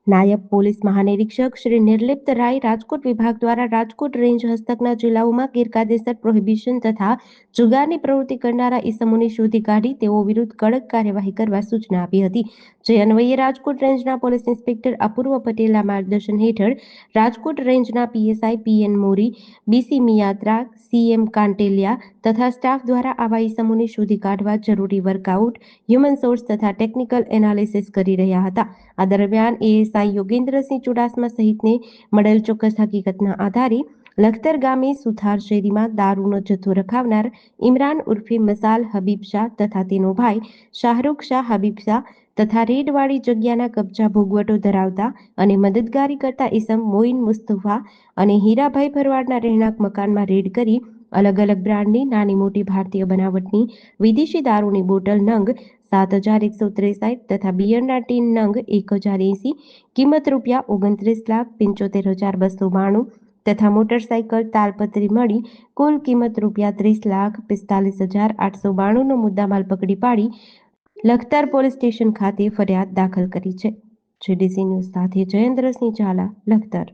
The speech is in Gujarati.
નાયબ પોલીસ મહાનિરીક્ષક શ્રી નિર્લિપ્ત રાય રાજકોટ વિભાગ દ્વારા રાજકોટ રેન્જ હસ્તકના જિલ્લાઓમાં ગેરકાયદેસર પ્રોહિબિશન તથા જુગારની પ્રવૃત્તિ કરનારા ઈસમોને શોધી કાઢી તેઓ વિરુદ્ધ કડક કાર્યવાહી કરવા સૂચના આપી હતી, જે અન્વયે રાજકોટ રેન્જના પોલીસ ઇન્સ્પેક્ટર અપૂર્વ પટેલના માર્ગદર્શન હેઠળ રાજકોટ રેન્જના પીએસઆઈ પીએન મોરી, બીસી મિયાત્રા, સીએમ કાંટેલિયા તથા સ્ટાફ દ્વારા આવા ઈસમોને શોધી કાઢવા જરૂરી વર્કઆઉટ, હ્યુમન સોર્સ તથા ટેકનિકલ એનાલિસિસ કરી રહ્યા હતા। આ દરમિયાન એએસઆઈ યોગેન્દ્રસિંહ ચુડાસમા સહિતને મળેલ ચોક્કસ હકીકતના આધારે લખતર ગામે સુથાર શેરીમાં દારૂનો જથ્થો રખાવનાર ઇમરાન ઉર્ફે મસાલ હબીબ શાહ તથા તેનો ભાઈ શાહરૂખ શાહ હબીબ શાહ તથા રેડવાળી જગ્યાના કબજા ભોગવટો ધરાવતા અને મદદગારી કરતા ઈસમ મોઇન મુસ્તફા અને હીરાભાઈ ભરવાડના રહેણાંક મકાનમાં રેડ કરી અલગ અલગ બ્રાન્ડની નાની મોટી ભારતીય બનાવટની વિદેશી દારૂની બોટલ નંગ 7163 તથા બિયરના ટીન નંગ 1080 કિંમત ₹29,75,292 તથા મોટરસાયકલ તાલપત્રી મળી કુલ કિંમત ₹30,45,892 નો મુદ્દામાલ પકડી પાડી લખતર પોલીસ સ્ટેશન ખાતે ફરિયાદ દાખલ કરી છે। જેડીસી ન્યૂઝ સાથે જયેન્દ્રસિંહ ઝાલા, લખતર।